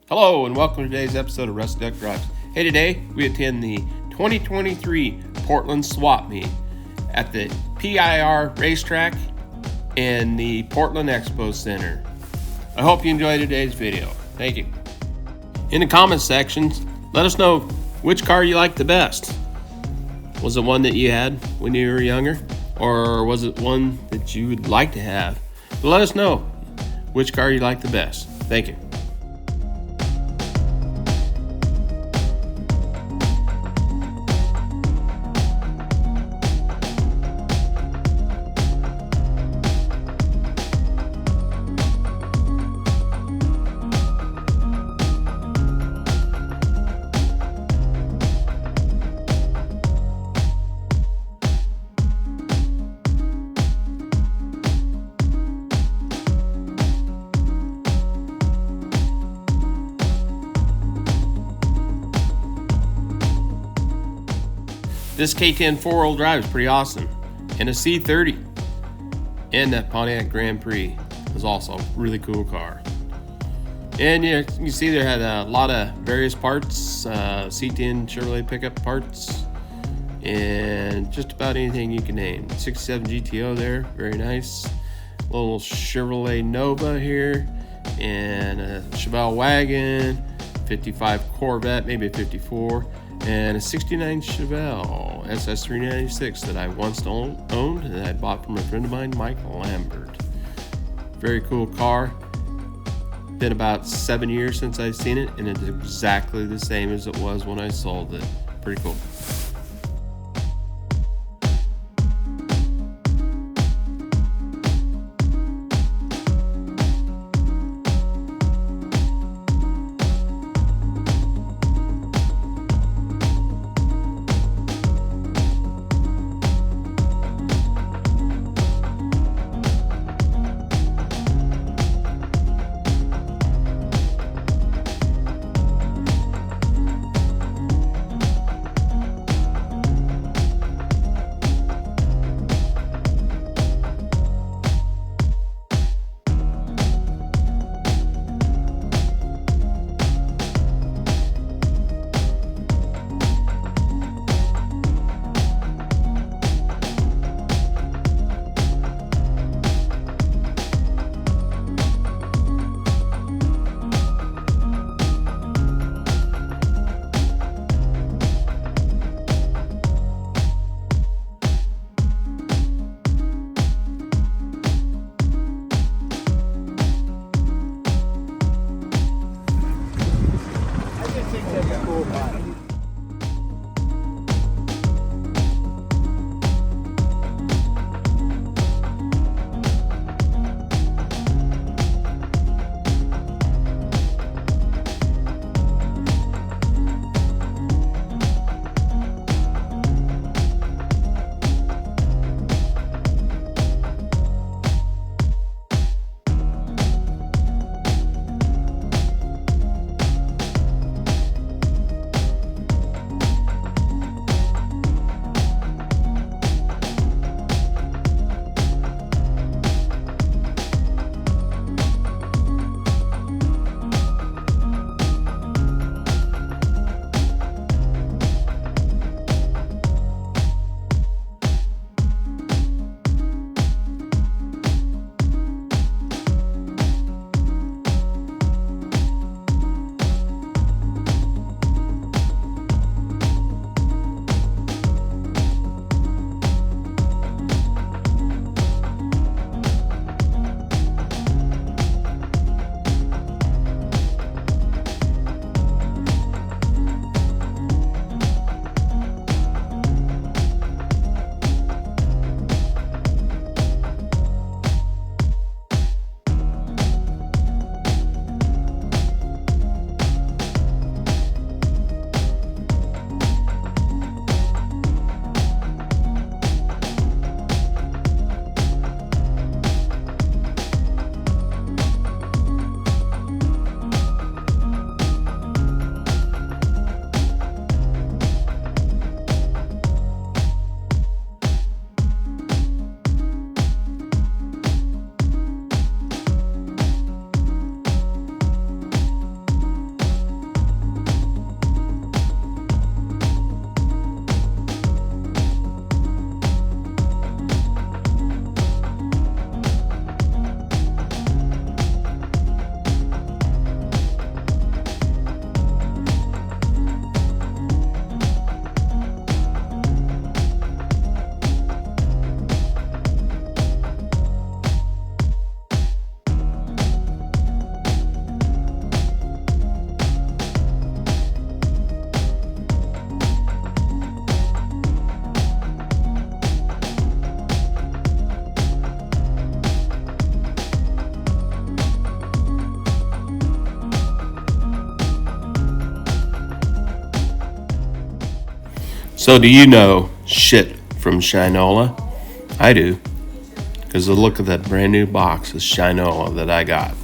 Hello and welcome to today's episode of Rusty Duck Drives. Hey, today we attend the 2023 Portland Swap Meet at the PIR racetrack and the Portland Expo Center. I hope you enjoyed today's video. Thank you. In the comments sections, let us know which car you liked the best. Was it one that you had when you were younger, or was it one that you would like to have? But let us know which car you like the best. Thank you. This K10 4-wheel drive is pretty awesome. And a C30. And that Pontiac Grand Prix was also a really cool car. And you see there had a lot of various parts, C10 Chevrolet pickup parts, and just about anything you can name. 67 GTO there, very nice. Little Chevrolet Nova here, and a Chevelle wagon, 55 Corvette, maybe a 54. And a 69 Chevelle SS396 that I once owned and I bought from a friend of mine, Mike Lambert. Very cool car. Been about 7 years since I've seen it, and it's exactly the same as it was when I sold it. Pretty cool. So do you know shit from Shinola? I do, because the look of that brand new box is Shinola that I got.